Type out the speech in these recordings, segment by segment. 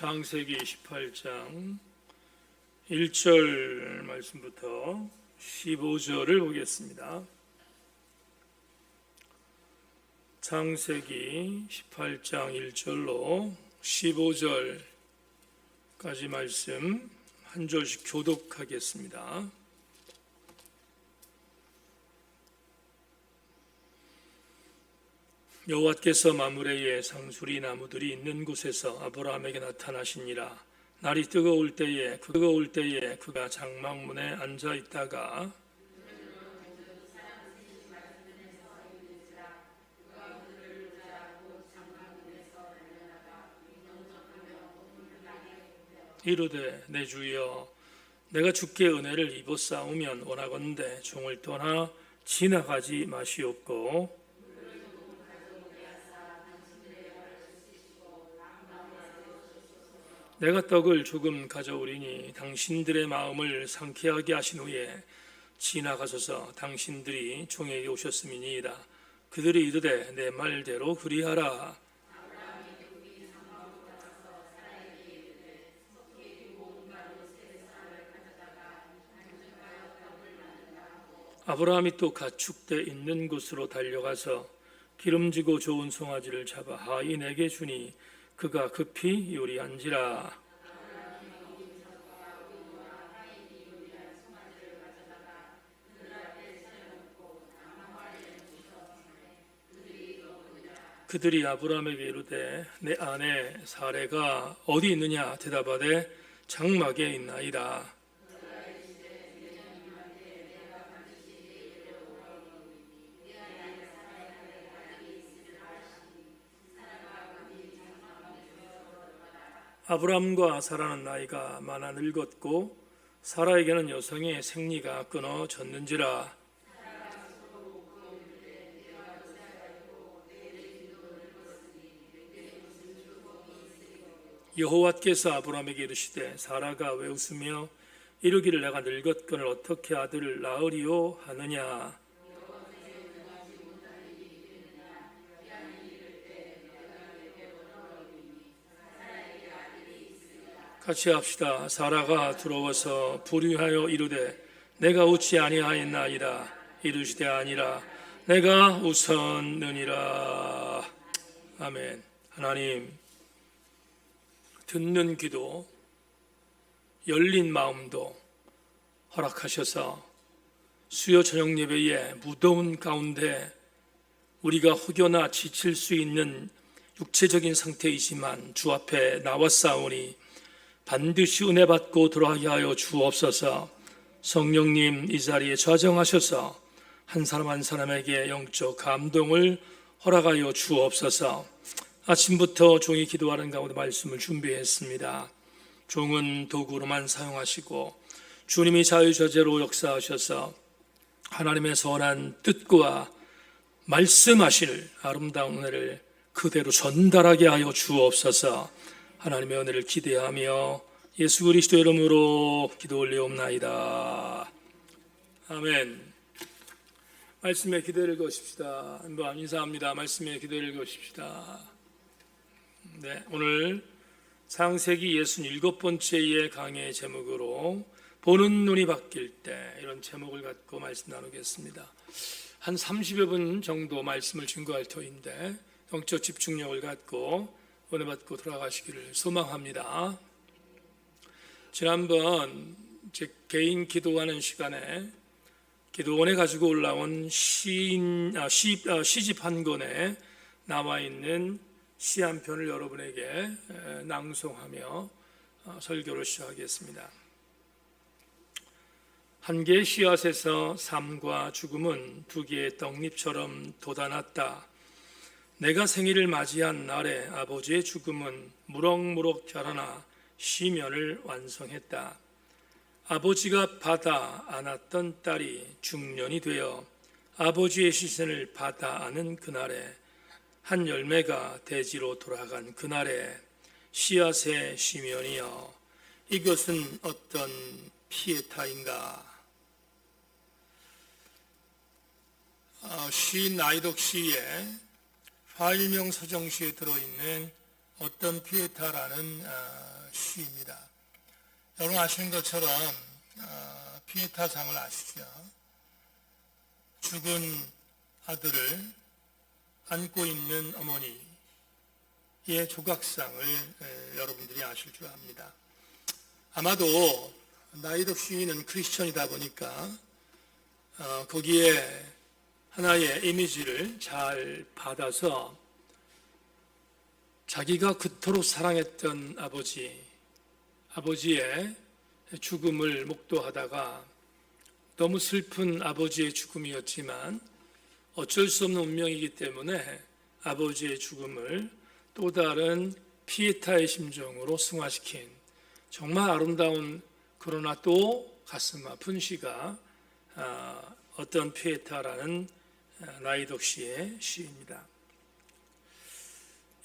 창세기 18장 1절 말씀부터 15절을 보겠습니다. 창세기 18장 1절로 15절까지 말씀 한 절씩 교독하겠습니다. 여호와께서 마므레의 상수리 나무들이 있는 곳에서 아브라함에게 나타나시니라. 날이 뜨거울 때에 그가 장막문에 앉아 있다가 이르되 내 주여 내가 주께 은혜를 입었사오면 원하건대 종을 떠나 지나가지 마시옵고 내가 떡을 조금 가져오리니 당신들의 마음을 상쾌하게 하신 후에 지나가소서. 당신들이 종에게 오셨음이니이다. 그들이 이르되 내 말대로 그리하라. 아브라함이 또 가축대 있는 곳으로 달려가서 기름지고 좋은 송아지를 잡아 하이 내게 주니 그가 급히 요리한지라. 그들이 아브라함에게 이르되 내 아내 사레가 어디 있느냐 대답하되 장막에 있나이다. 아브라함과 사라는 나이가 많아 늙었고 사라에게는 여성의 생리가 끊어졌는지라. 여호와께서 아브라함에게 이르시되 사라가 왜 웃으며 이르기를 내가 늙었거늘 어떻게 아들을 낳으리요 하느냐. 같이 합시다. 사라가 들어와서 불의하여 이르되 내가 웃지 아니하였나이다. 이르시되 아니라 내가 웃었느니라. 아멘. 하나님, 듣는 귀도 열린 마음도 허락하셔서 수요 저녁 예배의 무더운 가운데 우리가 혹여나 지칠 수 있는 육체적인 상태이지만 주 앞에 나왔사오니 반드시 은혜 받고 돌아가게 하여 주옵소서. 성령님 이 자리에 좌정하셔서 한 사람 한 사람에게 영적 감동을 허락하여 주옵소서. 아침부터 종이 기도하는 가운데 말씀을 준비했습니다. 종은 도구로만 사용하시고 주님이 자유자재로 역사하셔서 하나님의 선한 뜻과 말씀하실 아름다운 은혜를 그대로 전달하게 하여 주옵소서. 하나님의 은혜를 기대하며 예수 그리스도 이름으로 기도 올리옵나이다. 아멘. 말씀에 기도를 거십시다. 인사합니다. 말씀에 기도를 거십시다. 네, 오늘 창세기 67번째의 강의 제목으로 보는 눈이 바뀔 때, 이런 제목을 갖고 말씀 나누겠습니다. 한 30여 분 정도 말씀을 증거할 터인데 영적 집중력을 갖고 은혜 받고 돌아가시기를 소망합니다. 지난번 제 개인 기도하는 시간에 기도원에 가지고 올라온 시집 한 권에 나와 있는 시 한 편을 여러분에게 낭송하며 설교를 시작하겠습니다. 한 개의 씨앗에서 삶과 죽음은 두 개의 떡잎처럼 돋아났다. 내가 생일을 맞이한 날에 아버지의 죽음은 무럭무럭 자라나 시면을 완성했다. 아버지가 받아 안았던 딸이 중년이 되어 아버지의 시선을 받아 안은 그날에 한 열매가 대지로 돌아간 그날에 씨앗의 시면이여 이것은 어떤 피에타인가. 시인 나이덕 시의 파일명 서정시에 들어있는 어떤 피에타라는 시입니다. 여러분 아시는 것처럼 피에타상을 아시죠? 죽은 아들을 안고 있는 어머니의 조각상을 여러분들이 아실 줄 압니다. 아마도 나이덕 시인은 크리스천이다 보니까 거기에 하나의 이미지를 잘 받아서 자기가 그토록 사랑했던 아버지의 죽음을 목도하다가 너무 슬픈 아버지의 죽음이었지만 어쩔 수 없는 운명이기 때문에 아버지의 죽음을 또 다른 피에타의 심정으로 승화시킨 정말 아름다운 그러나 또 가슴 아픈 시가 어떤 피에타라는 나이덕 시의 시입니다.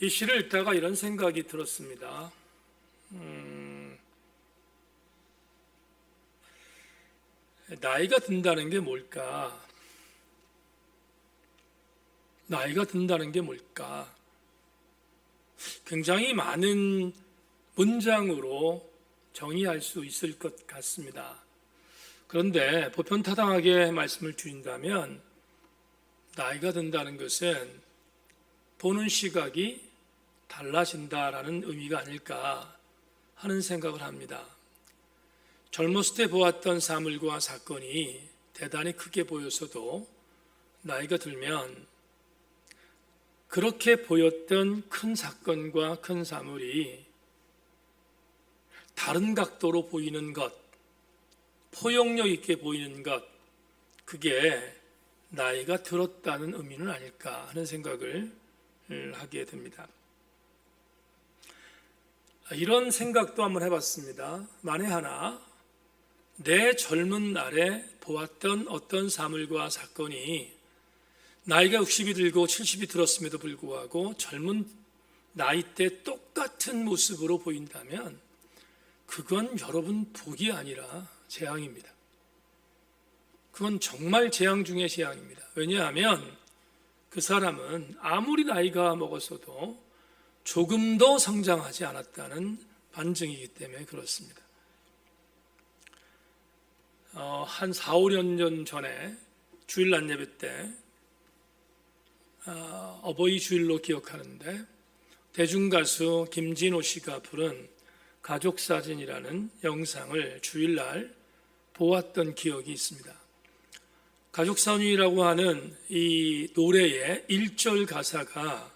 이 시를 읽다가 이런 생각이 들었습니다. 나이가 든다는 게 뭘까? 나이가 든다는 게 뭘까? 굉장히 많은 문장으로 정의할 수 있을 것 같습니다. 그런데 보편타당하게 말씀을 드린다면 나이가 든다는 것은 보는 시각이 달라진다라는 의미가 아닐까 하는 생각을 합니다. 젊었을 때 보았던 사물과 사건이 대단히 크게 보였어도 나이가 들면 그렇게 보였던 큰 사건과 큰 사물이 다른 각도로 보이는 것, 포용력 있게 보이는 것, 그게 나이가 들었다는 의미는 아닐까 하는 생각을 하게 됩니다. 이런 생각도 한번 해봤습니다. 만에 하나 내 젊은 날에 보았던 어떤 사물과 사건이 나이가 60이 들고 70이 들었음에도 불구하고 젊은 나이 때 똑같은 모습으로 보인다면 그건 여러분 복이 아니라 재앙입니다. 그건 정말 재앙 중의 재앙입니다. 왜냐하면 그 사람은 아무리 나이가 먹었어도 조금도 성장하지 않았다는 반증이기 때문에 그렇습니다. 한 4, 5년 전에 주일날 예배 때 어버이 주일로 기억하는데 대중가수 김진호 씨가 부른 가족사진이라는 영상을 주일날 보았던 기억이 있습니다. 가족사진이라고 하는 이 노래의 1절 가사가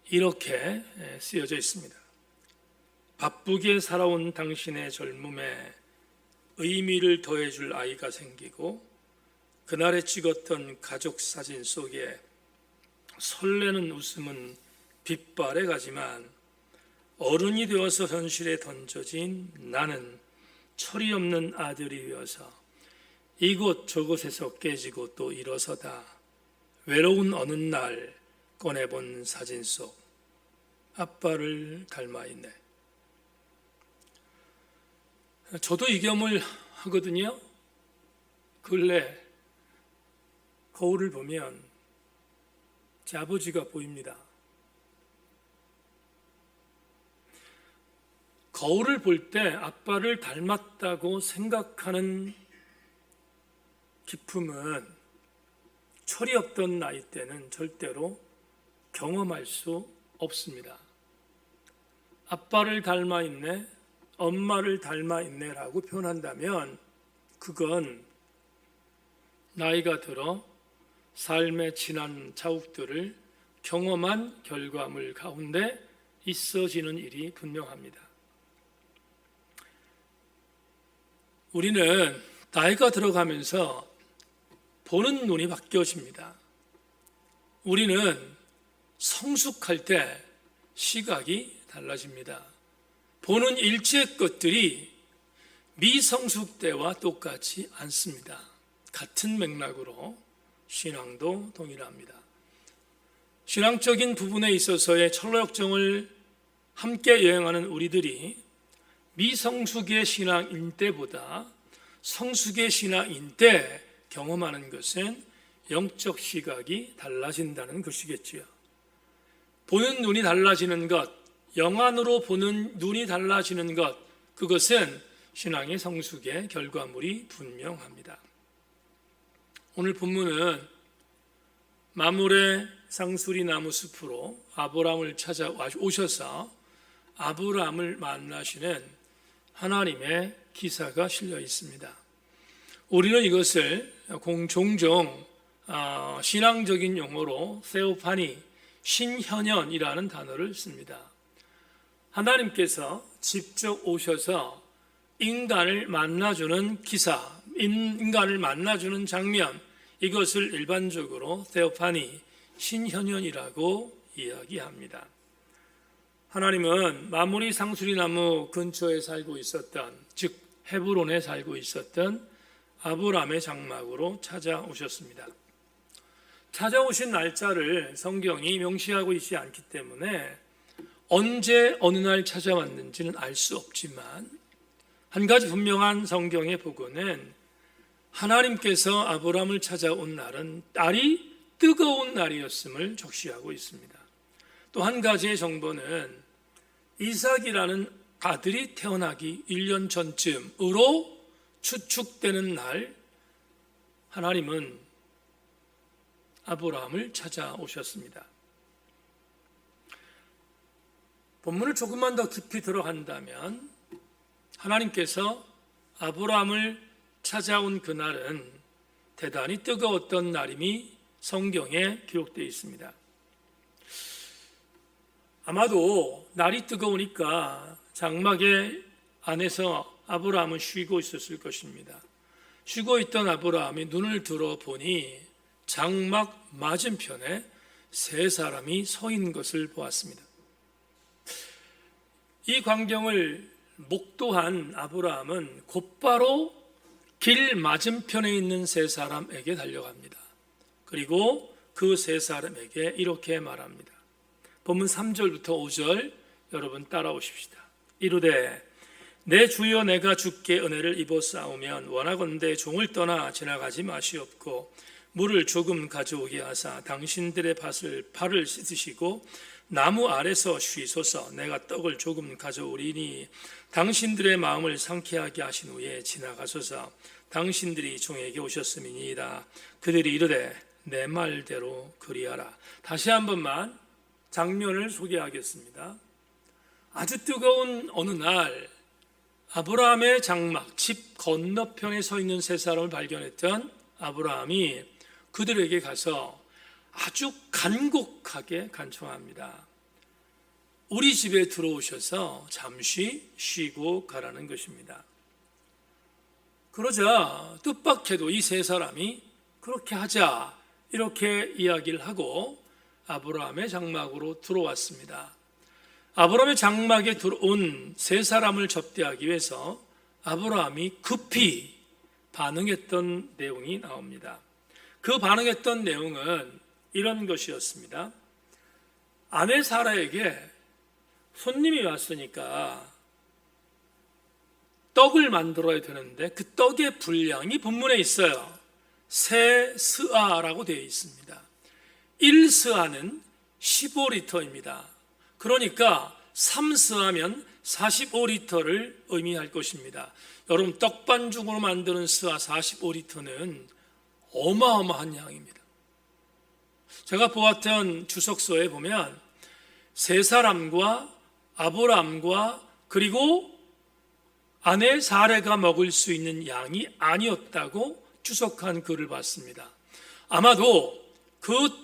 이렇게 쓰여져 있습니다. 바쁘게 살아온 당신의 젊음에 의미를 더해줄 아이가 생기고 그날에 찍었던 가족사진 속에 설레는 웃음은 빛발에 가지만 어른이 되어서 현실에 던져진 나는 철이 없는 아들이 되어서 이곳 저곳에서 깨지고 또 일어서다 외로운 어느 날 꺼내본 사진 속 아빠를 닮아 있네. 저도 이 겸을 하거든요. 근래 거울을 보면 제 아버지가 보입니다. 거울을 볼 때 아빠를 닮았다고 생각하는 기쁨은 철이 없던 나이 때는 절대로 경험할 수 없습니다. 아빠를 닮아 있네, 엄마를 닮아 있네라고 표현한다면 그건 나이가 들어 삶의 지난 자욱들을 경험한 결과물 가운데 있어지는 일이 분명합니다. 우리는 나이가 들어가면서 보는 눈이 바뀌어집니다. 우리는 성숙할 때 시각이 달라집니다. 보는 일체 것들이 미성숙 때와 똑같지 않습니다. 같은 맥락으로 신앙도 동일합니다. 신앙적인 부분에 있어서의 철로역정을 함께 여행하는 우리들이 미성숙의 신앙인 때보다 성숙의 신앙인 때 경험하는 것은 영적 시각이 달라진다는 것이겠지요. 보는 눈이 달라지는 것, 영안으로 보는 눈이 달라지는 것, 그것은 신앙의 성숙의 결과물이 분명합니다. 오늘 본문은 마므레 상수리 나무 숲으로 아브라함을 찾아오셔서 아브라함을 만나시는 하나님의 기사가 실려 있습니다. 우리는 이것을 종종 신앙적인 용어로 세오파니, 신현현이라는 단어를 씁니다. 하나님께서 직접 오셔서 인간을 만나주는 기사, 인간을 만나주는 장면, 이것을 일반적으로 세오파니, 신현현이라고 이야기합니다. 하나님은 마므리 상수리 나무 근처에 살고 있었던, 즉 헤브론에 살고 있었던 아브라함의 장막으로 찾아오셨습니다. 찾아오신 날짜를 성경이 명시하고 있지 않기 때문에 언제 어느 날 찾아왔는지는 알 수 없지만, 한 가지 분명한 성경의 보고는 하나님께서 아브라함을 찾아온 날은 날이 뜨거운 날이었음을 적시하고 있습니다. 또 한 가지의 정보는 이삭이라는 아들이 태어나기 1년 전쯤으로 추측되는 날, 하나님은 아브라함을 찾아오셨습니다. 본문을 조금만 더 깊이 들어간다면 하나님께서 아브라함을 찾아온 그날은 대단히 뜨거웠던 날임이 성경에 기록되어 있습니다. 아마도 날이 뜨거우니까 장막의 안에서 아브라함은 쉬고 있었을 것입니다. 쉬고 있던 아브라함이 눈을 들어 보니 장막 맞은편에 세 사람이 서 있는 것을 보았습니다. 이 광경을 목도한 아브라함은 곧바로 길 맞은편에 있는 세 사람에게 달려갑니다. 그리고 그 세 사람에게 이렇게 말합니다. 본문 3절부터 5절 여러분 따라오십시다. 이르되 내 주여 내가 주께 은혜를 입어 싸우면 원하건대 종을 떠나 지나가지 마시옵고 물을 조금 가져오게 하사 당신들의 발을 씻으시고 나무 아래서 쉬소서. 내가 떡을 조금 가져오리니 당신들의 마음을 상쾌하게 하신 후에 지나가소서. 당신들이 종에게 오셨음이니이다. 그들이 이르되 내 말대로 그리하라. 다시 한 번만 장면을 소개하겠습니다. 아주 뜨거운 어느 날 아브라함의 장막, 집 건너편에 서 있는 세 사람을 발견했던 아브라함이 그들에게 가서 아주 간곡하게 간청합니다. 우리 집에 들어오셔서 잠시 쉬고 가라는 것입니다. 그러자 뜻밖에도 이 세 사람이 그렇게 하자 이렇게 이야기를 하고 아브라함의 장막으로 들어왔습니다. 아브라함의 장막에 들어온 세 사람을 접대하기 위해서 아브라함이 급히 반응했던 내용이 나옵니다. 그 반응했던 내용은 이런 것이었습니다. 아내 사라에게 손님이 왔으니까 떡을 만들어야 되는데 그 떡의 분량이 본문에 있어요. 세 스아라고 되어 있습니다. 1스아는 15리터입니다. 그러니까 3스아면 45리터를 의미할 것입니다. 여러분 떡반죽으로 만드는 스아 45리터는 어마어마한 양입니다. 제가 보았던 주석서에 보면 세 사람과 아브라함과 그리고 아내 사레가 먹을 수 있는 양이 아니었다고 주석한 글을 봤습니다. 아마도 그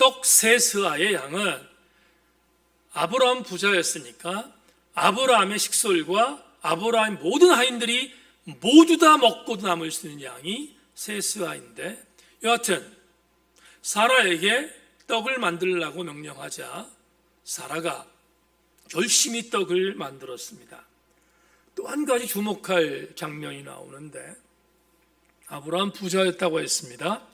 떡 세 스아의 양은 아브라함 부자였으니까 아브라함의 식솔과 아브라함의 모든 하인들이 모두 다 먹고도 남을 수 있는 양이 세 스아인데, 여하튼 사라에게 떡을 만들라고 명령하자 사라가 열심히 떡을 만들었습니다. 또 한 가지 주목할 장면이 나오는데, 아브라함 부자였다고 했습니다.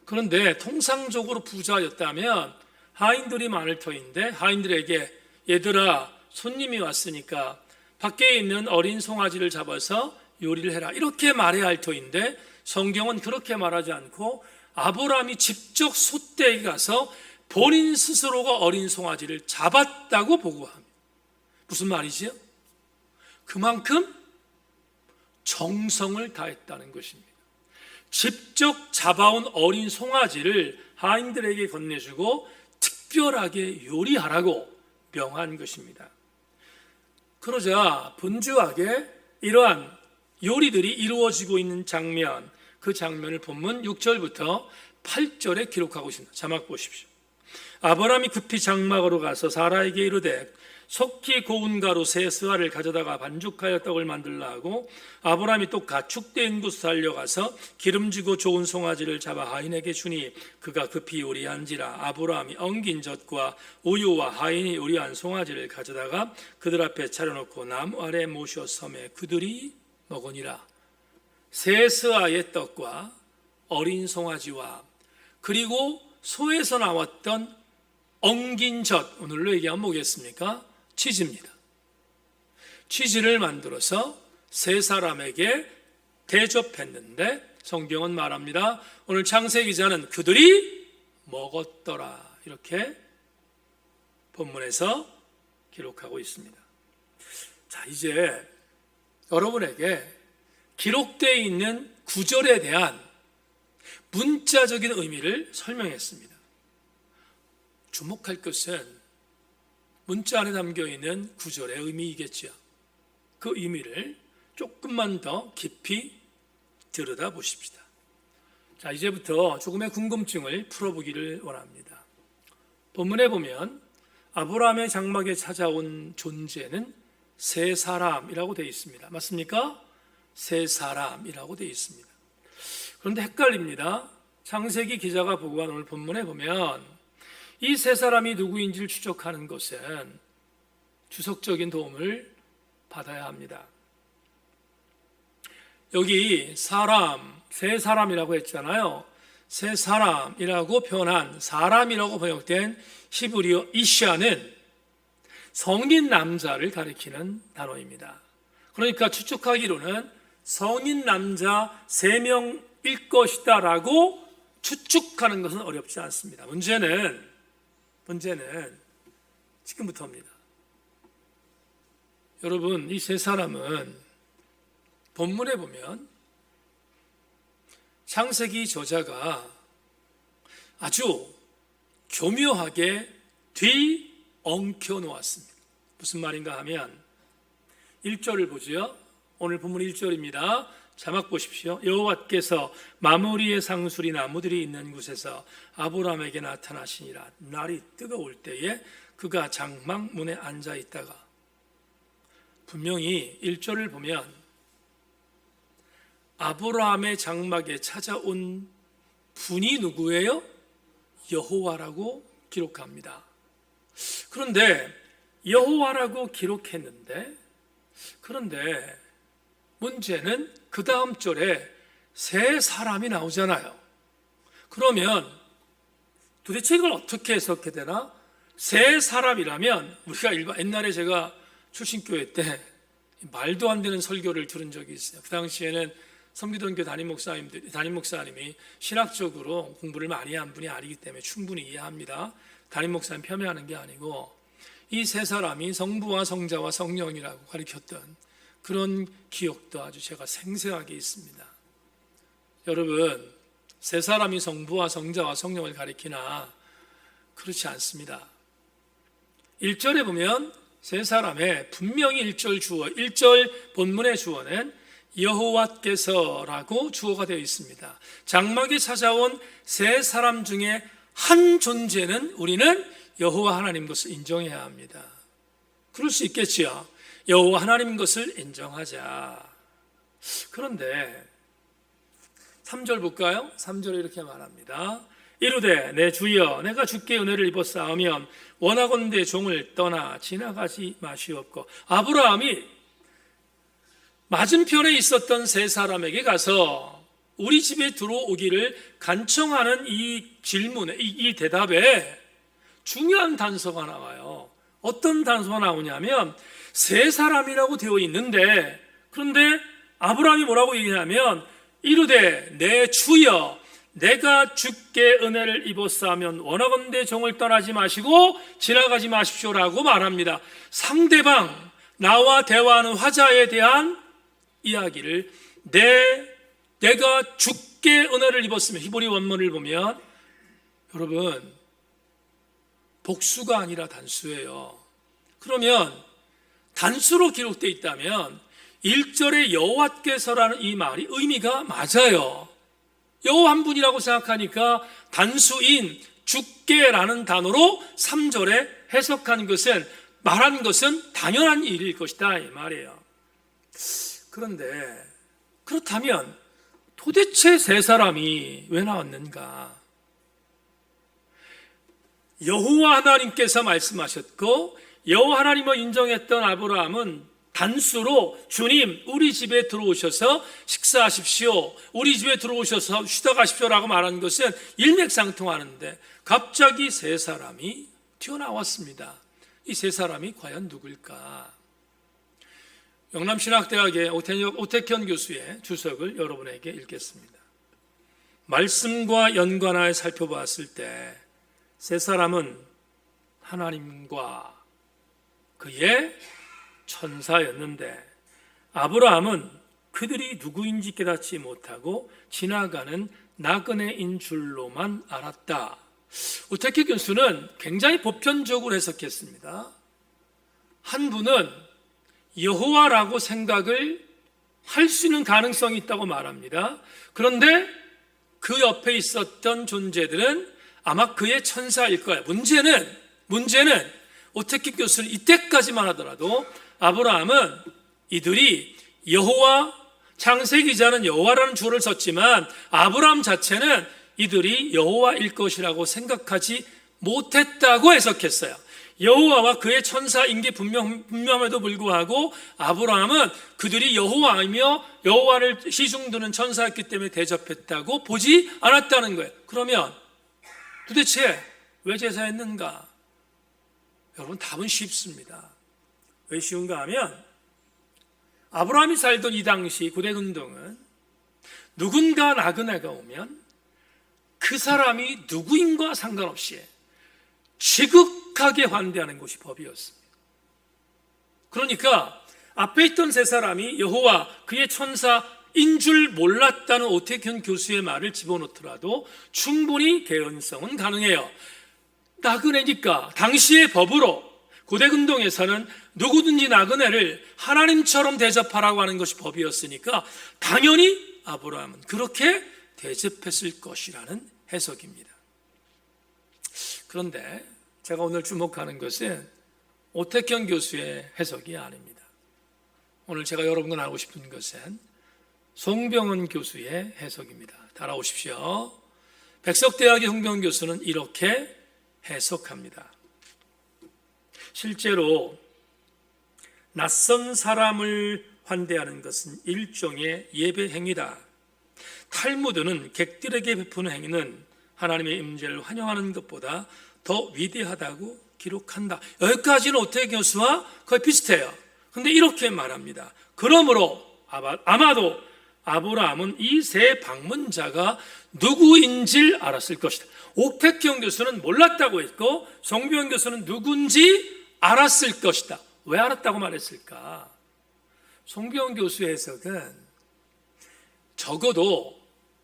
그런데 통상적으로 부자였다면 하인들이 많을 터인데 하인들에게 얘들아 손님이 왔으니까 밖에 있는 어린 송아지를 잡아서 요리를 해라 이렇게 말해야 할 터인데, 성경은 그렇게 말하지 않고 아브라함이 직접 솥대에 가서 본인 스스로가 어린 송아지를 잡았다고 보고합니다. 무슨 말이지요? 그만큼 정성을 다했다는 것입니다. 직접 잡아온 어린 송아지를 하인들에게 건네주고 특별하게 요리하라고 명한 것입니다. 그러자 분주하게 이러한 요리들이 이루어지고 있는 장면, 그 장면을 본문 6절부터 8절에 기록하고 있습니다. 자막 보십시오. 아브라함이 급히 장막으로 가서 사라에게 이르되 속히 고운 가루 세 스와를 가져다가 반죽하여 떡을 만들라 하고, 아브라함이 또 가축된 곳으로 달려가서 기름지고 좋은 송아지를 잡아 하인에게 주니 그가 급히 요리한지라. 아브라함이 엉긴 젖과 우유와 하인이 요리한 송아지를 가져다가 그들 앞에 차려놓고 나무 아래 모셔 섬에 그들이 먹으니라. 세 스와의 떡과 어린 송아지와 그리고 소에서 나왔던 엉긴 젖, 오늘로 얘기하면 뭐겠습니까? 치즈입니다. 치즈를 만들어서 세 사람에게 대접했는데 성경은 말합니다. 오늘 창세기 기자는 그들이 먹었더라, 이렇게 본문에서 기록하고 있습니다. 자, 이제 여러분에게 기록되어 있는 구절에 대한 문자적인 의미를 설명했습니다. 주목할 것은 문자 안에 담겨있는 구절의 의미이겠죠. 그 의미를 조금만 더 깊이 들여다보십시다. 자, 이제부터 조금의 궁금증을 풀어보기를 원합니다. 본문에 보면 아브라함의 장막에 찾아온 존재는 세 사람이라고 되어 있습니다. 맞습니까? 세 사람이라고 되어 있습니다. 그런데 헷갈립니다. 창세기 기자가 보고한 오늘 본문에 보면 이 세 사람이 누구인지를 추적하는 것은 주석적인 도움을 받아야 합니다. 여기 사람, 세 사람이라고 했잖아요. 세 사람이라고 표현한, 사람이라고 번역된 히브리어 이샤는 성인 남자를 가리키는 단어입니다. 그러니까 추측하기로는 성인 남자 3명일 것이다 라고 추측하는 것은 어렵지 않습니다. 문제는 지금부터입니다. 여러분, 이 세 사람은 본문에 보면 창세기 저자가 아주 교묘하게 뒤엉켜 놓았습니다. 무슨 말인가 하면 1절을 보죠. 오늘 본문 1절입니다. 자막 보십시오. 여호와께서 마므리의 상수리 나무들이 있는 곳에서 아브라함에게 나타나시니라. 날이 뜨거울 때에 그가 장막 문에 앉아 있다가, 분명히 1절을 보면 아브라함의 장막에 찾아온 분이 누구예요? 여호와라고 기록합니다. 그런데 여호와라고 기록했는데, 그런데 문제는 그 다음 절에 세 사람이 나오잖아요. 그러면 도대체 이걸 어떻게 해석해야 되나? 세 사람이라면, 우리가 옛날에 제가 출신교회 때 말도 안 되는 설교를 들은 적이 있어요. 그 당시에는 성기동 교회 담임 목사님이 신학적으로 공부를 많이 한 분이 아니기 때문에 충분히 이해합니다. 담임 목사님 폄훼하는 게 아니고, 이 세 사람이 성부와 성자와 성령이라고 가르쳤던 그런 기억도 아주 제가 생생하게 있습니다. 여러분, 세 사람이 성부와 성자와 성령을 가리키나? 그렇지 않습니다. 1절에 보면 세 사람의 분명히 1절 본문의 주어는 여호와께서라고 주어가 되어 있습니다. 장막에 찾아온 세 사람 중에 한 존재는 우리는 여호와 하나님 것을 인정해야 합니다. 그럴 수 있겠지요. 여호와 하나님 것을 인정하자. 그런데 3절 볼까요? 3절에 이렇게 말합니다. 이르되 내 주여, 내가 주께 은혜를 입었사오면 원하건대 종을 떠나 지나가지 마시옵고. 아브라함이 맞은편에 있었던 세 사람에게 가서 우리 집에 들어오기를 간청하는 이 질문에, 이 대답에 중요한 단서가 나와요. 어떤 단서가 나오냐면, 세 사람이라고 되어 있는데, 그런데 아브라함이 뭐라고 얘기하냐면, 이르되 내 주여, 내가 주께 은혜를 입었사하면 원하건대 종을 떠나지 마시고 지나가지 마십시오라고 말합니다. 상대방, 나와 대화하는 화자에 대한 이야기를 내가 주께 은혜를 입었으면, 히브리 원문을 보면 여러분 복수가 아니라 단수예요. 그러면 단수로 기록되어 있다면 1절에 여호와께서라는 이 말이 의미가 맞아요. 여호와 한 분이라고 생각하니까 단수인 주께라는 단어로 3절에 해석한 것은, 말한 것은 당연한 일일 것이다 이 말이에요. 그런데 그렇다면 도대체 세 사람이 왜 나왔는가? 여호와 하나님께서 말씀하셨고 여호와 하나님을 인정했던 아브라함은 단수로 주님 우리 집에 들어오셔서 식사하십시오, 우리 집에 들어오셔서 쉬다 가십시오라고 말하는 것은 일맥상통하는데 갑자기 세 사람이 튀어나왔습니다. 이 세 사람이 과연 누굴까? 영남신학대학의 오택현 교수의 주석을 여러분에게 읽겠습니다. 말씀과 연관하여 살펴봤을 때 세 사람은 하나님과 그의 천사였는데 아브라함은 그들이 누구인지 깨닫지 못하고 지나가는 나그네인 줄로만 알았다. 오택현 교수는 굉장히 보편적으로 해석했습니다. 한 분은 여호와라고 생각을 할 수 있는 가능성이 있다고 말합니다. 그런데 그 옆에 있었던 존재들은 아마 그의 천사일 거예요. 문제는 오택현 교수는 이때까지만 하더라도 아브라함은 이들이 여호와, 창세기자는 여호와라는 주어를 썼지만 아브라함 자체는 이들이 여호와일 것이라고 생각하지 못했다고 해석했어요. 여호와와 그의 천사인 게 분명함에도 불구하고 아브라함은 그들이 여호와이며 여호와를 시중드는 천사였기 때문에 대접했다고 보지 않았다는 거예요. 그러면 도대체 왜 제사했는가? 여러분 답은 쉽습니다. 왜 쉬운가 하면 아브라함이 살던 이 당시 고대근동은 누군가 나그네가 오면 그 사람이 누구인가 상관없이 지극하게 환대하는 것이 법이었습니다. 그러니까 앞에 있던 세 사람이 여호와 그의 천사인 줄 몰랐다는 오택현 교수의 말을 집어넣더라도 충분히 개연성은 가능해요. 나그네니까 당시의 법으로 고대근동에서는 누구든지 나그네를 하나님처럼 대접하라고 하는 것이 법이었으니까 당연히 아브라함은 그렇게 대접했을 것이라는 해석입니다. 그런데 제가 오늘 주목하는 것은 오택현 교수의 해석이 아닙니다. 오늘 제가 여러분과 나누고 싶은 것은 송병헌 교수의 해석입니다. 따라오십시오. 백석대학의 송병헌 교수는 이렇게 해석합니다. 실제로 낯선 사람을 환대하는 것은 일종의 예배 행위다. 탈무드는 객들에게 베푸는 행위는 하나님의 임재를 환영하는 것보다 더 위대하다고 기록한다. 여기까지는 오택현 교수와 거의 비슷해요. 그런데 이렇게 말합니다. 그러므로 아마도 아브라함은 이 세 방문자가 누구인지 알았을 것이다. 오택현 교수는 몰랐다고 했고 송병헌 교수는 누군지 알았을 것이다. 왜 알았다고 말했을까? 송병헌 교수의 해석은 적어도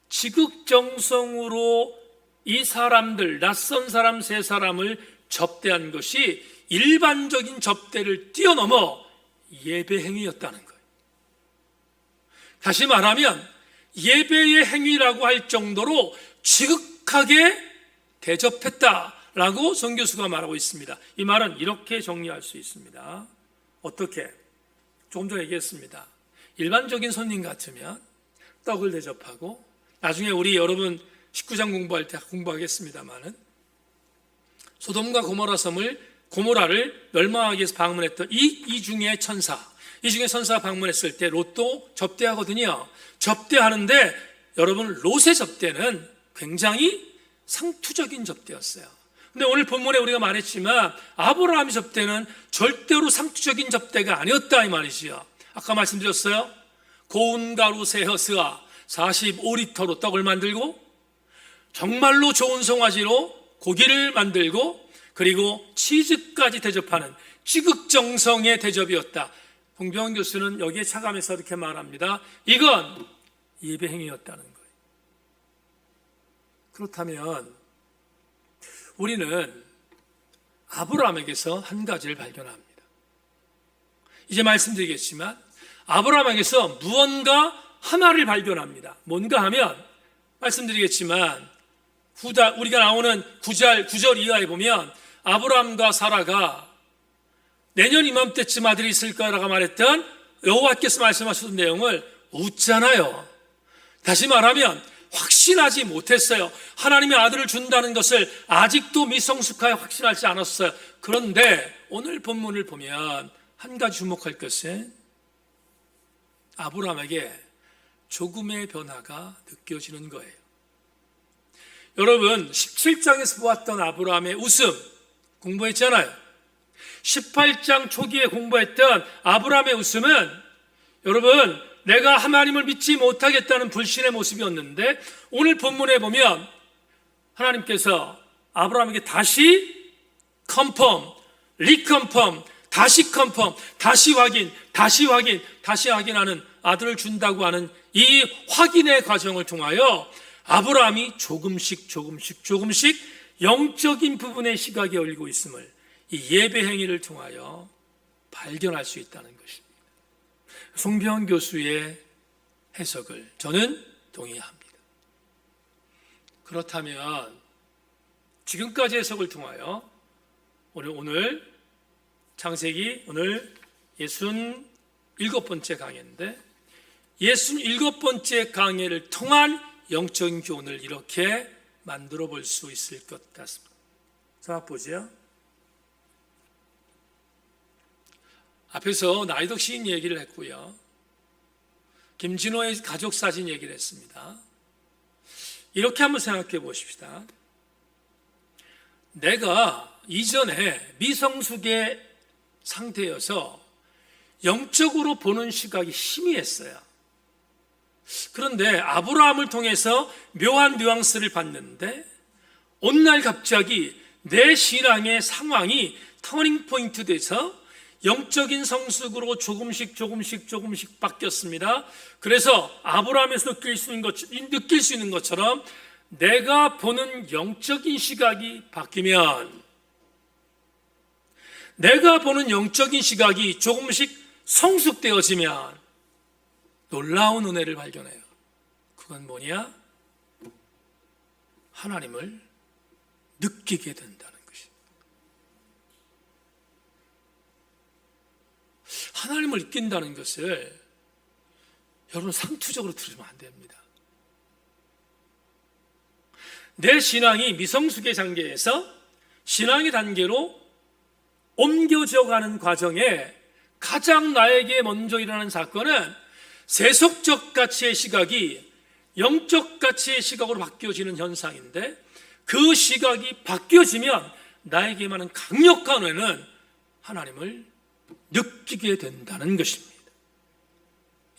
지극정성으로 이 사람들, 낯선 사람 세 사람을 접대한 것이 일반적인 접대를 뛰어넘어 예배 행위였다는 거예요. 다시 말하면 예배의 행위라고 할 정도로 지극하게 대접했다라고 송 교수가 말하고 있습니다. 이 말은 이렇게 정리할 수 있습니다. 어떻게? 조금 전에 얘기했습니다. 일반적인 손님 같으면 떡을 대접하고, 나중에 우리 여러분 19장 공부할 때 공부하겠습니다만은 소돔과 고모라를 멸망하기 위해서 방문했던 이 중에 천사가 방문했을 때 롯도 접대하거든요. 접대하는데 여러분 롯의 접대는 굉장히 상투적인 접대였어요. 근데 오늘 본문에 우리가 말했지만 아브라함의 접대는 절대로 상투적인 접대가 아니었다 이 말이지요. 아까 말씀드렸어요. 고운 가루 세 허스와 45리터로 떡을 만들고 정말로 좋은 송아지로 고기를 만들고 그리고 치즈까지 대접하는 지극정성의 대접이었다. 홍병원 교수는 여기에 차감해서 이렇게 말합니다. 이건 예배 행위였다는 거예요. 그렇다면 우리는 아브라함에게서 한 가지를 발견합니다. 이제 말씀드리겠지만 아브라함에게서 무언가 하나를 발견합니다. 뭔가 하면 말씀드리겠지만 우리가 나오는 9절 이하에 보면 아브라함과 사라가 내년 이맘때쯤 아들이 있을 거라고 말했던 여호와께서 말씀하셨던 내용을 웃잖아요. 다시 말하면 확신하지 못했어요. 하나님이 아들을 준다는 것을 아직도 미성숙하여 확신하지 않았어요. 그런데 오늘 본문을 보면 한 가지 주목할 것은 아브라함에게 조금의 변화가 느껴지는 거예요. 여러분 17장에서 보았던 아브라함의 웃음 공부했잖아요. 18장 초기에 공부했던 아브라함의 웃음은 여러분 내가 하나님을 믿지 못하겠다는 불신의 모습이었는데 오늘 본문에 보면 하나님께서 아브라함에게 다시 컨펌, 리컨펌, 다시 컨펌, 다시 확인, 다시 확인하는 아들을 준다고 하는 이 확인의 과정을 통하여 아브라함이 조금씩 영적인 부분의 시각이 열리고 있음을 이 예배 행위를 통하여 발견할 수 있다는 것입니다. 송병원 교수의 해석을 저는 동의합니다. 그렇다면 지금까지 해석을 통하여 오늘 창세기 오늘 67번째 강의인데 67번째 강의를 통한 영적인 교훈을 이렇게 만들어 볼 수 있을 것 같습니다. 자, 보죠. 앞에서 나이덕 시인 얘기를 했고요. 김진호의 가족 사진 얘기를 했습니다. 이렇게 한번 생각해 보십시다. 내가 이전에 미성숙의 상태여서 영적으로 보는 시각이 희미했어요. 그런데 아브라함을 통해서 묘한 뉘앙스를 봤는데 어느 날 갑자기 내 신앙의 상황이 터닝 포인트 돼서 영적인 성숙으로 조금씩 바뀌었습니다. 그래서 아브라함에서 느낄 수 있는 것처럼 내가 보는 영적인 시각이 바뀌면 내가 보는 영적인 시각이 조금씩 성숙되어지면 놀라운 은혜를 발견해요. 그건 뭐냐? 하나님을 느끼게 된다는 것입니다. 하나님을 느낀다는 것을 여러분 상투적으로 들으면 안 됩니다. 내 신앙이 미성숙의 단계에서 신앙의 단계로 옮겨져 가는 과정에 가장 나에게 먼저 일어나는 사건은 세속적 가치의 시각이 영적 가치의 시각으로 바뀌어지는 현상인데 그 시각이 바뀌어지면 나에게만은 강력한 은혜는 하나님을 느끼게 된다는 것입니다.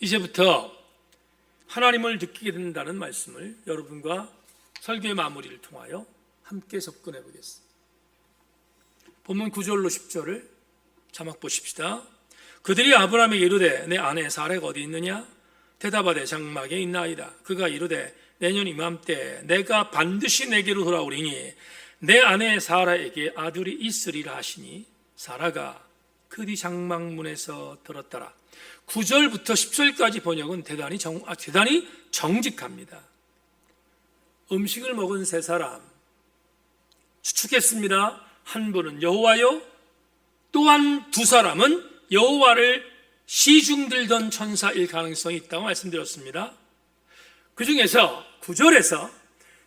이제부터 하나님을 느끼게 된다는 말씀을 여러분과 설교의 마무리를 통하여 함께 접근해 보겠습니다. 본문 9절로 10절을 자막 보십시다. 그들이 아브라함에게 이르되 내 아내 사라가 어디 있느냐? 대답하되 장막에 있나이다. 그가 이르되 내년 이맘때 내가 반드시 내게로 돌아오리니 내 아내 사라에게 아들이 있으리라 하시니 사라가 그 뒤 장막문에서 들었더라. 9절부터 10절까지 번역은 대단히 정직합니다. 음식을 먹은 세 사람 추측했습니다. 한 분은 여호와요, 또한 두 사람은 여호와를 시중들던 천사일 가능성이 있다고 말씀드렸습니다. 그 중에서 9절에서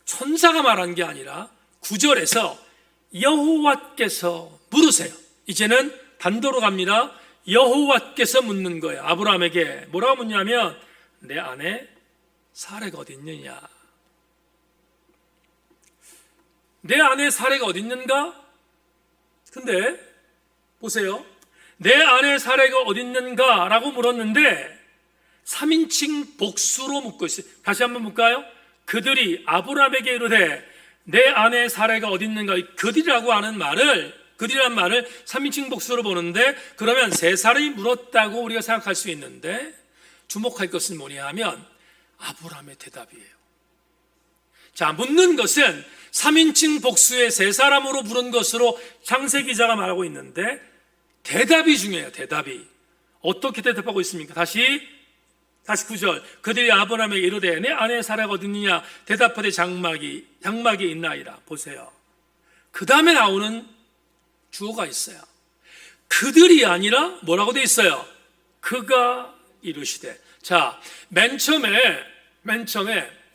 천사가 말한 게 아니라 9절에서 여호와께서 물으세요. 이제는 단도로 갑니다. 여호와께서 묻는 거예요. 아브라함에게 뭐라고 묻냐면 내 아내 사라가 어디 있느냐? 내 아내 사라가 어디 있는가? 근데 보세요. 내 아내 사라가 어디 있는가? 라고 물었는데 3인칭 복수로 묻고 있어요. 다시 한번 볼까요? 그들이 아브라함에게 이르되 내 아내 사라가 어디 있는가. 그들이라고 하는 말을, 그들이란 말을 3인칭 복수로 보는데, 그러면 세 사람이 물었다고 우리가 생각할 수 있는데, 주목할 것은 뭐냐 하면 아브라함의 대답이에요. 자, 묻는 것은 3인칭 복수의 세 사람으로 부른 것으로 창세기 기자가 말하고 있는데, 대답이 중요해요. 대답이 어떻게 대답하고 있습니까? 다시 9절. 그들이 아브라함에게 이르되 내 아내 사라가 어디 있느냐. 대답하되 장막이 있나이다. 보세요. 그 다음에 나오는 주어가 있어요. 그들이 아니라 뭐라고 돼 있어요? 그가 이르시되. 자, 맨 처음에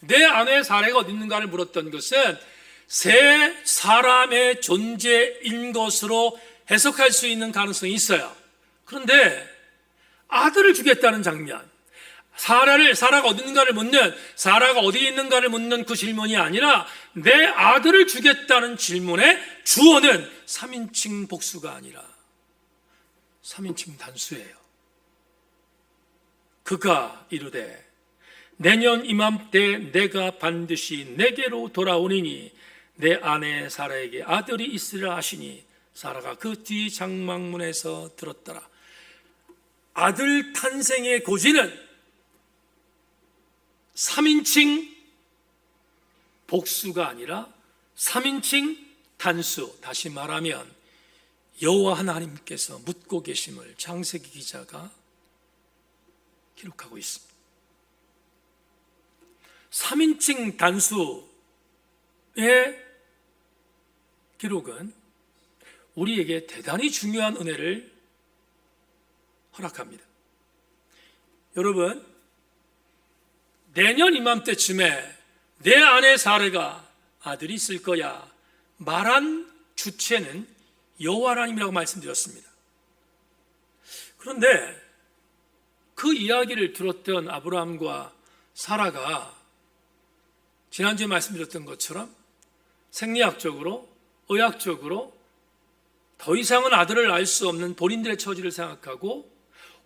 내 아내 사라가 어디 있는가를 물었던 것은 세 사람의 존재인 것으로 해석할 수 있는 가능성이 있어요. 그런데 아들을 주겠다는 장면, 사라가 어디 있는가를 묻는, 사라가 어디 있는가를 묻는 그 질문이 아니라 내 아들을 주겠다는 질문의 주어는 3인칭 복수가 아니라 3인칭 단수예요. 그가 이르되 내년 이맘때 내가 반드시 내게로 돌아오니니 내 아내 사라에게 아들이 있으리라 하시니 사라가 그 뒤 장막문에서 들었더라. 아들 탄생의 고지는 3인칭 복수가 아니라 3인칭 단수, 다시 말하면 여호와 하나님께서 묻고 계심을 창세기 기자가 기록하고 있습니다. 3인칭 단수의 기록은 우리에게 대단히 중요한 은혜를 허락합니다. 여러분, 내년 이맘때쯤에 내 아내 사라가 아들이 있을 거야 말한 주체는 여호와 하나님이라고 말씀드렸습니다. 그런데 그 이야기를 들었던 아브라함과 사라가 지난주에 말씀드렸던 것처럼 생리학적으로, 의학적으로 더 이상은 아들을 낳을 수 없는 본인들의 처지를 생각하고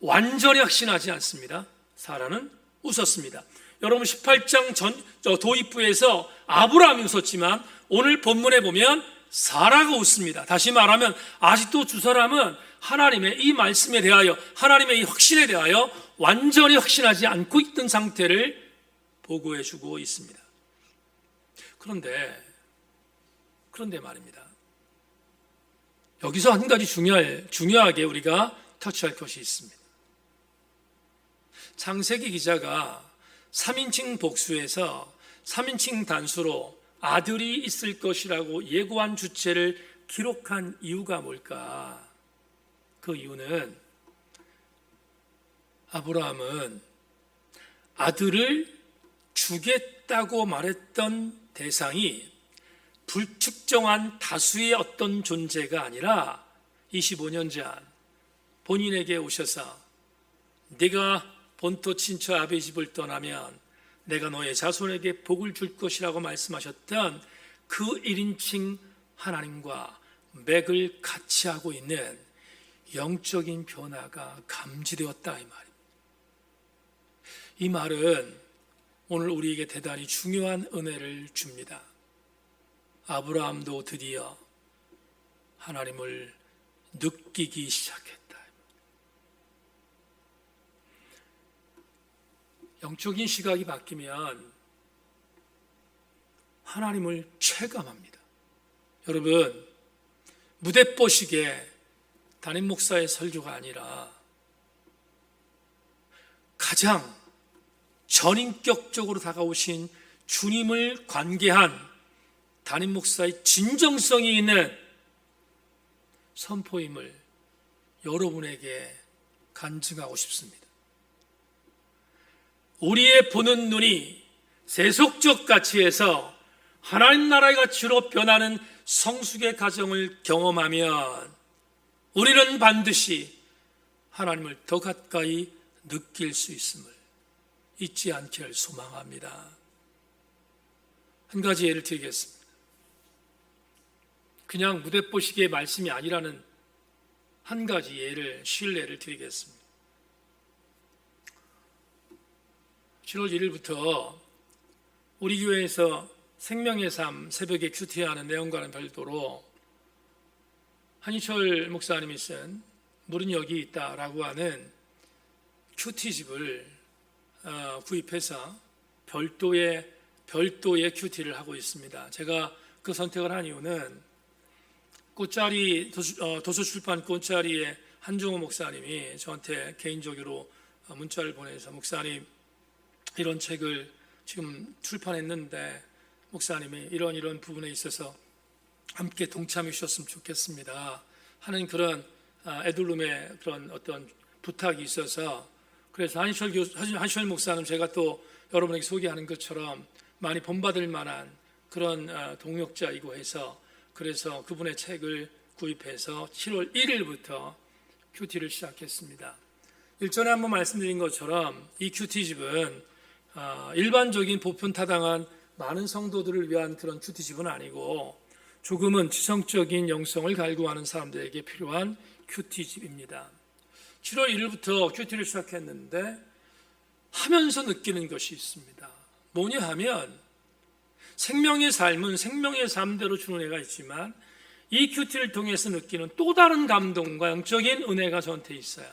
완전히 확신하지 않습니다. 사라는 웃었습니다. 여러분 18장 도입부에서 아브라함이 웃었지만 오늘 본문에 보면 사라가 웃습니다. 다시 말하면 아직도 두 사람은 하나님의 이 말씀에 대하여, 하나님의 이 확신에 대하여 완전히 확신하지 않고 있던 상태를 보고해 주고 있습니다. 그런데 말입니다. 여기서 한 가지 중요하게 우리가 터치할 것이 있습니다. 창세기 기자가 3인칭 복수에서 3인칭 단수로 아들이 있을 것이라고 예고한 주체를 기록한 이유가 뭘까? 그 이유는 아브라함은 아들을 주겠다고 말했던 대상이 불특정한 다수의 어떤 존재가 아니라 25년 전 본인에게 오셔서 네가 본토 친처 아베 집을 떠나면 내가 너의 자손에게 복을 줄 것이라고 말씀하셨던 그 1인칭 하나님과 맥을 같이 하고 있는 영적인 변화가 감지되었다 이 말입니다. 이 말은 오늘 우리에게 대단히 중요한 은혜를 줍니다. 아브라함도 드디어 하나님을 느끼기 시작했다. 영적인 시각이 바뀌면 하나님을 체감합니다. 여러분, 무대뽀식의 담임 목사의 설교가 아니라 가장 전인격적으로 다가오신 주님을 관계한 담임 목사의 진정성이 있는 선포임을 여러분에게 간증하고 싶습니다. 우리의 보는 눈이 세속적 가치에서 하나님 나라의 가치로 변하는 성숙의 가정을 경험하면 우리는 반드시 하나님을 더 가까이 느낄 수 있음을 잊지 않기를 소망합니다. 한 가지 예를 드리겠습니다. 그냥 무대뽀식의 말씀이 아니라는 한 가지 실례를 드리겠습니다. 7월 1일부터 우리 교회에서 생명의 삶 새벽에 큐티하는 내용과는 별도로 한희철 목사님이 쓴 물은 여기 있다라고 하는 큐티집을 구입해서 별도의 큐티를 하고 있습니다. 제가 그 선택을 한 이유는 꽃자리 도서출판 꽃자리의 한종호 목사님이 저한테 개인적으로 문자를 보내서 목사님 이런 책을 지금 출판했는데 목사님이 이런 부분에 있어서 함께 동참해 주셨으면 좋겠습니다 하는 그런 에둘룸의 그런 어떤 부탁이 있어서 그래서 한희철 목사님 제가 또 여러분에게 소개하는 것처럼 많이 본받을 만한 그런 동역자이고 해서 그래서 그분의 책을 구입해서 7월 1일부터 큐티를 시작했습니다. 일전에 한번 말씀드린 것처럼 이 큐티집은 일반적인 보편타당한 많은 성도들을 위한 그런 큐티집은 아니고 조금은 지성적인 영성을 갈구하는 사람들에게 필요한 큐티집입니다. 7월 1일부터 큐티를 시작했는데 하면서 느끼는 것이 있습니다. 뭐냐 하면 생명의 삶은 생명의 삶대로 주는 은혜가 있지만 이 큐티를 통해서 느끼는 또 다른 감동과 영적인 은혜가 저한테 있어요.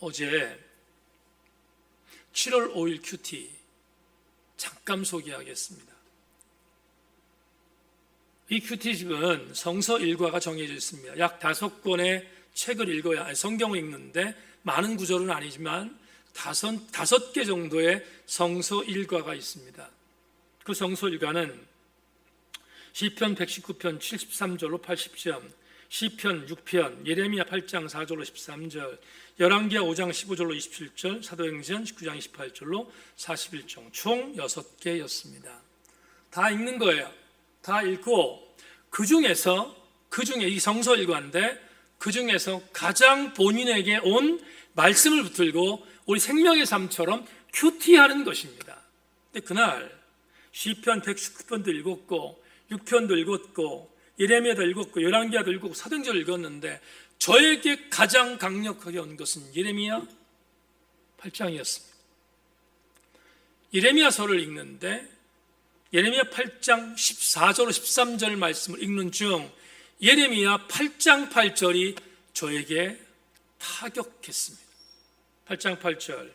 어제 7월 5일 큐티 잠깐 소개하겠습니다. 이 큐티집은 성서 일과가 정해져 있습니다. 약 5권의 책을 읽어야 성경을 읽는데 많은 구절은 아니지만 5개 정도의 성서 일과가 있습니다. 그 성서 일과는 시편 119편 73절로 80점, 시편 6편, 예레미야 8장 4절로 13절, 열왕기하 5장 15절로 27절, 사도행전 19장 28절로 41종 총 6개였습니다. 다 읽는 거예요. 다 읽고 그 중에 이 성서 일과인데 그 중에서 가장 본인에게 온 말씀을 붙들고 우리 생명의 삶처럼 큐티하는 것입니다. 근데 그날 시편 119편도 읽었고 6편도 읽었고 예레미야도 읽었고 열왕기하도 읽었고 사도행전을 읽었는데 저에게 가장 강력하게 온 것은 예레미야 8장이었습니다. 예레미야서를 읽는데 예레미야 8장 14절 13절 말씀을 읽는 중 예레미야 8장 8절이 저에게 타격했습니다. 8장 8절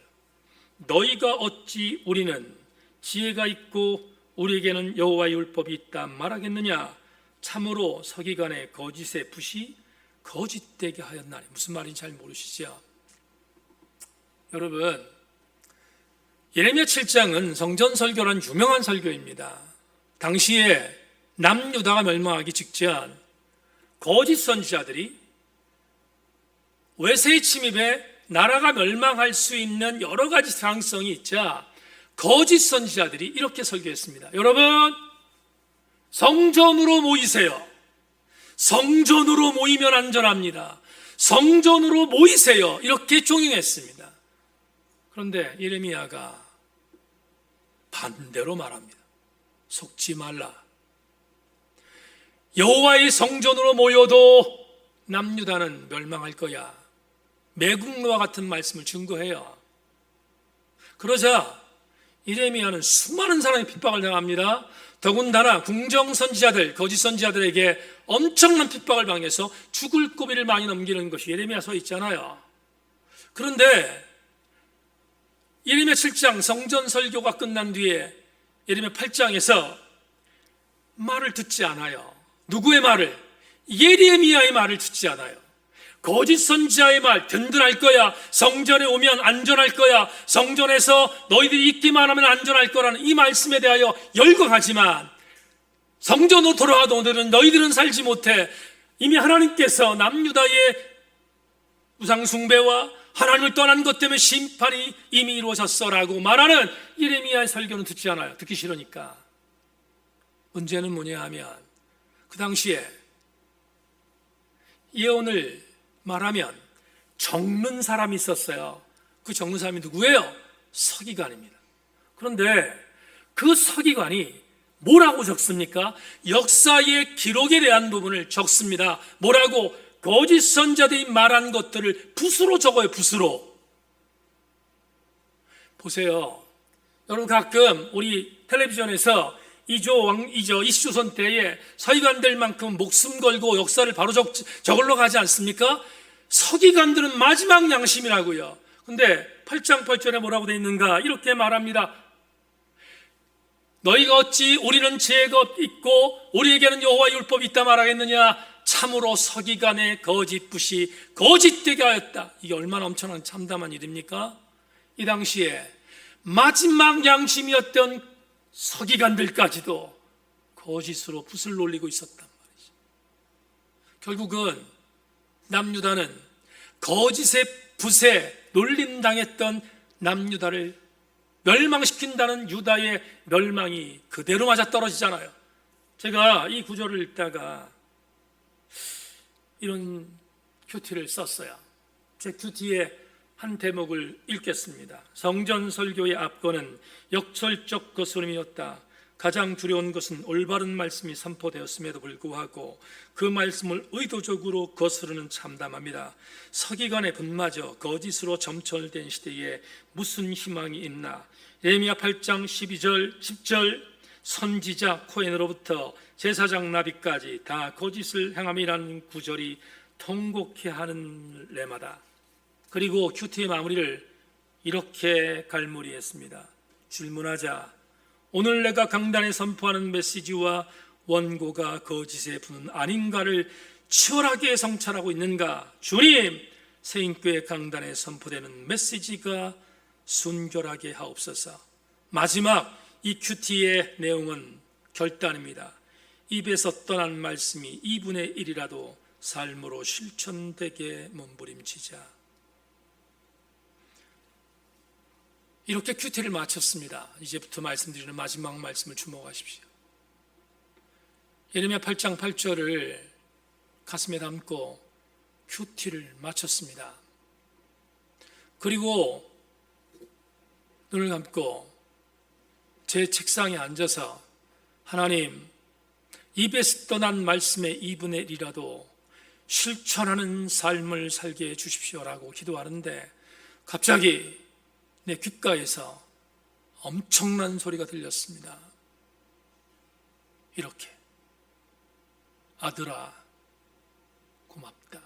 너희가 어찌 우리는 지혜가 있고 우리에게는 여호와의 율법이 있다 말하겠느냐 참으로 서기관의 거짓의 붓이 거짓되게 하였나니. 무슨 말인지 잘 모르시죠? 여러분 예레미야 7장은 성전설교라는 유명한 설교입니다. 당시에 남유다가 멸망하기 직전 거짓 선지자들이 외세의 침입에 나라가 멸망할 수 있는 여러 가지 가능성이 있자 거짓 선지자들이 이렇게 설교했습니다. 여러분 성전으로 모이세요. 성전으로 모이면 안전합니다. 성전으로 모이세요. 이렇게 종용했습니다. 그런데 예레미야가 반대로 말합니다. 속지 말라. 여호와의 성전으로 모여도 남유다는 멸망할 거야. 매국노와 같은 말씀을 증거해요. 그러자 예레미야는 수많은 사람이 핍박을 당합니다. 더군다나 궁정선지자들, 거짓 선지자들에게 엄청난 핍박을 당해서 죽을 고비를 많이 넘기는 것이 예레미야서에 있잖아요. 그런데 예레미야 7장 성전 설교가 끝난 뒤에 예레미야 8장에서 말을 듣지 않아요. 누구의 말을? 예레미야의 말을 듣지 않아요. 거짓 선지자의 말, 든든할 거야. 성전에 오면 안전할 거야. 성전에서 너희들이 있기만 하면 안전할 거라는 이 말씀에 대하여 열광하지만 성전으로 돌아와도 오늘은 너희들은 살지 못해. 이미 하나님께서 남유다의 우상 숭배와 하나님을 떠난 것 때문에 심판이 이미 이루어졌어라고 말하는 예레미야의 설교는 듣지 않아요. 듣기 싫으니까. 문제는 뭐냐 하면 그 당시에 예언을 말하면 적는 사람이 있었어요. 그 적는 사람이 누구예요? 서기관입니다. 그런데 그 서기관이 뭐라고 적습니까? 역사의 기록에 대한 부분을 적습니다. 뭐라고? 거짓 선지자들이 말한 것들을 붓으로 적어요. 붓으로. 보세요. 여러분 가끔 우리 텔레비전에서 이조선 때에 서기관들만큼 목숨 걸고 역사를 바로 저걸로 가지 않습니까? 서기관들은 마지막 양심이라고요. 근데 8장 8절에 뭐라고 되어 있는가? 이렇게 말합니다. 너희가 어찌 우리는 죄가 있고 우리에게는 여호와의 율법이 있다 말하겠느냐? 참으로 서기관의 거짓부시 거짓되게 하였다. 이게 얼마나 엄청난 참담한 일입니까? 이 당시에 마지막 양심이었던 서기관들까지도 거짓으로 붓을 놀리고 있었단 말이죠. 결국은 남유다는 거짓의 붓에 놀림당했던 남유다를 멸망시킨다는 유다의 멸망이 그대로 맞아떨어지잖아요. 제가 이 구절을 읽다가 이런 큐티를 썼어요. 제 큐티의 한 대목을 읽겠습니다. 성전 설교의 압권은 역설적 거스름이었다. 가장 두려운 것은 올바른 말씀이 선포되었음에도 불구하고 그 말씀을 의도적으로 거스르는 참담함이다. 서기관의 분마저 거짓으로 점철된 시대에 무슨 희망이 있나. 예레미야 8장 12절 10절 선지자 코헨으로부터 제사장 나비까지 다 거짓을 행함이라는 구절이 통곡해 하는 레마다. 그리고 큐티의 마무리를 이렇게 갈무리했습니다. 질문하자. 오늘 내가 강단에 선포하는 메시지와 원고가 거짓의 분은 아닌가를 치열하게 성찰하고 있는가? 주님, 세인교회 강단에 선포되는 메시지가 순결하게 하옵소서. 마지막 이 큐티의 내용은 결단입니다. 입에서 떠난 말씀이 2분의 1이라도 삶으로 실천되게 몸부림치자. 이렇게 큐티를 마쳤습니다. 이제부터 말씀드리는 마지막 말씀을 주목하십시오. 예레미야 8장 8절을 가슴에 담고 큐티를 마쳤습니다. 그리고 눈을 감고 제 책상에 앉아서 하나님, 입에서 떠난 말씀의 2분의 1이라도 실천하는 삶을 살게 해주십시오라고 기도하는데 갑자기 내 귓가에서 엄청난 소리가 들렸습니다. 이렇게, 아들아 고맙다.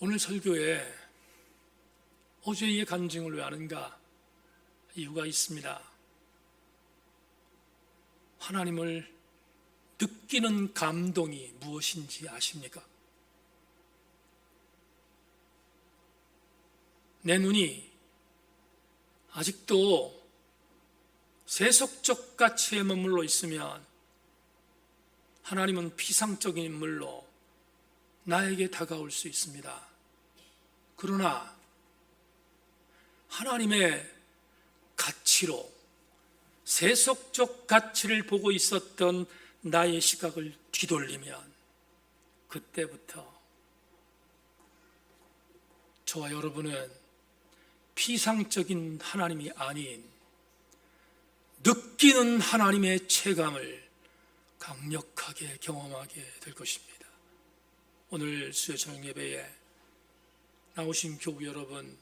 오늘 설교에 어제의 간증을 왜 하는가? 이유가 있습니다. 하나님을 느끼는 감동이 무엇인지 아십니까? 내 눈이 아직도 세속적 가치에 머물러 있으면 하나님은 피상적인 인물로 나에게 다가올 수 있습니다. 그러나 하나님의 가치로 세속적 가치를 보고 있었던 나의 시각을 뒤돌리면 그때부터 저와 여러분은 피상적인 하나님이 아닌 느끼는 하나님의 체감을 강력하게 경험하게 될 것입니다. 오늘 수요 저녁 예배에 나오신 교우 여러분,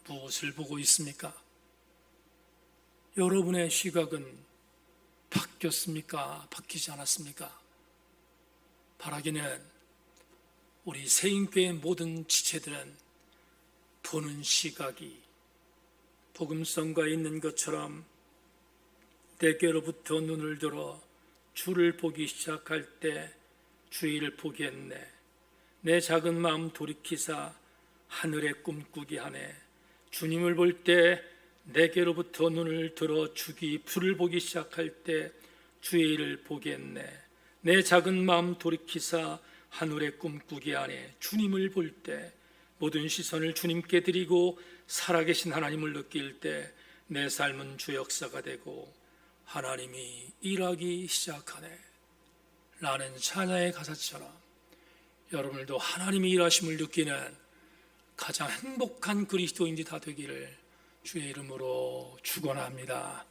무엇을 보고 있습니까? 여러분의 시각은 바뀌었습니까? 바뀌지 않았습니까? 바라기는 우리 세인교회의 모든 지체들은 보는 시각이 복음성과 있는 것처럼 내게로부터 눈을 들어 주를 보기 시작할 때 주의를 보겠네. 내 작은 마음 돌이키사 하늘에 꿈꾸게 하네. 주님을 볼 때 내게로부터 눈을 들어 주기 불을 보기 시작할 때 주의 일을 보겠네. 내 작은 마음 돌이키사 하늘에 꿈꾸게 하네. 주님을 볼 때 모든 시선을 주님께 드리고 살아계신 하나님을 느낄 때 내 삶은 주 역사가 되고 하나님이 일하기 시작하네 라는 찬야의 가사처럼 여러분들도 하나님이 일하심을 느끼는 가장 행복한 그리스도인이 다 되기를 주의 이름으로 축원합니다.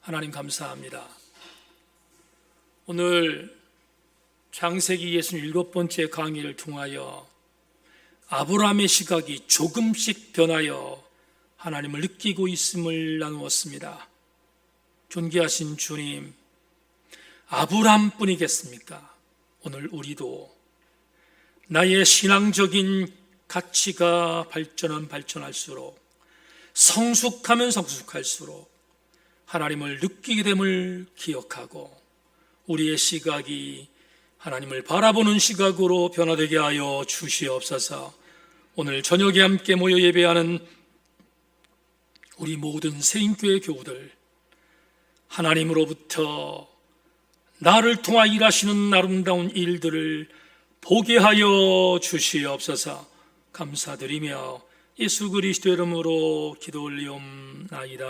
하나님 감사합니다. 오늘 창세기 67번째 강의를 통하여 아브라함의 시각이 조금씩 변하여 하나님을 느끼고 있음을 나누었습니다. 존귀하신 주님, 아브라함뿐이겠습니까? 오늘 우리도 나의 신앙적인 가치가 발전할수록, 성숙하면 성숙할수록 하나님을 느끼게 됨을 기억하고 우리의 시각이 하나님을 바라보는 시각으로 변화되게 하여 주시옵소서. 오늘 저녁에 함께 모여 예배하는 우리 모든 세인교회 교우들, 하나님으로부터 나를 통하 일하시는 아름다운 일들을 보게 하여 주시옵소서. 감사드리며 예수 그리스도 이름으로 기도 올리옵나이다.